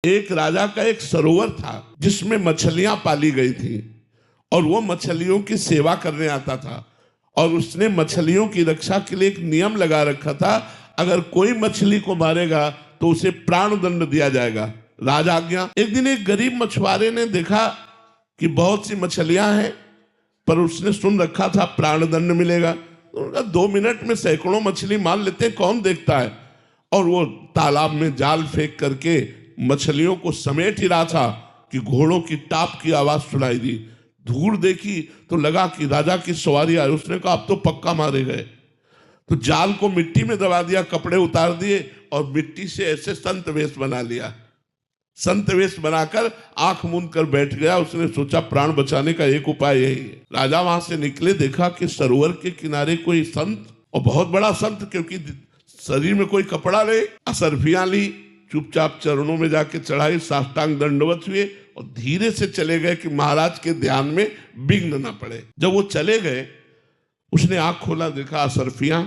एक राजा का एक सरोवर था जिसमें मछलियां पाली गई थी और वो मछलियों की सेवा करने आता था। और उसने मछलियों की रक्षा के लिए एक नियम लगा रखा था, अगर कोई मछली को मारेगा तो उसे प्राण दंड दिया जाएगा। राजा आज्ञा। एक दिन एक गरीब मछुआरे ने देखा कि बहुत सी मछलियां हैं, पर उसने सुन रखा था प्राण दंड मिलेगा, तो उनका 2 मिनट में सैकड़ों मछली मार लेते हैं, कौन देखता है। और वो तालाब में जाल फेंक करके मछलियों को समेट ही रहा था कि घोड़ों की टाप की आवाज सुनाई दी। दूर देखी तो लगा कि राजा की सवारी आई। उसने कहा अब तो पक्का मारे गए। तो जाल को मिट्टी में दबा दिया, कपड़े उतार दिए और मिट्टी से ऐसे संत वेश बना लिया। संत वेश बनाकर आंख मूंद कर बैठ गया। उसने सोचा प्राण बचाने का एक उपाय यही है। राजा वहां से निकले, देखा कि सरोवर के किनारे कोई संत, और बहुत बड़ा संत, क्योंकि शरीर में कोई कपड़ा नहीं, असरफियां ली, चुपचाप चरणों में जाके चढ़ाई, साष्टांग दंडवत हुए और धीरे से चले गए कि महाराज के ध्यान में विघ्न न पड़े। जब वो चले गए, उसने आंख खोला, देखा असरफियां,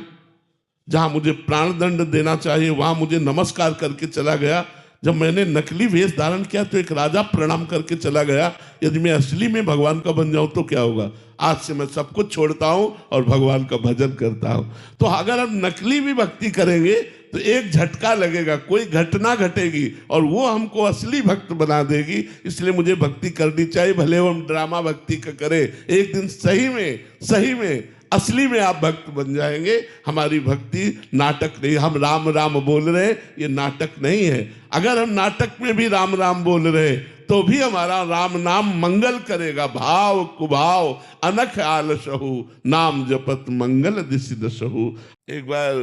जहां मुझे प्राण दंड देना चाहिए वहां मुझे नमस्कार करके चला गया। जब मैंने नकली वेश धारण किया तो एक राजा प्रणाम करके चला गया। यदि मैं असली में भगवान का बन जाऊं तो क्या होगा। आज से मैं सब कुछ छोड़ता हूं और भगवान का भजन करता हूं। तो अगर हम नकली भी भक्ति करेंगे तो एक झटका लगेगा, कोई घटना घटेगी और वो हमको असली भक्त बना देगी। इसलिए मुझे भक्ति करनी चाहिए, भले हम ड्रामा भक्ति का करें। एक दिन सही में असली में आप भक्त बन जाएंगे। हमारी भक्ति नाटक नहीं, हम राम राम बोल रहे हैं, ये नाटक नहीं है। अगर हम नाटक में भी राम राम बोल रहे हैं तो भी हमारा राम नाम मंगल करेगा। भाव कुभाव अनख आलसहु, नाम जपत मंगल दिसि दसहु। एक बार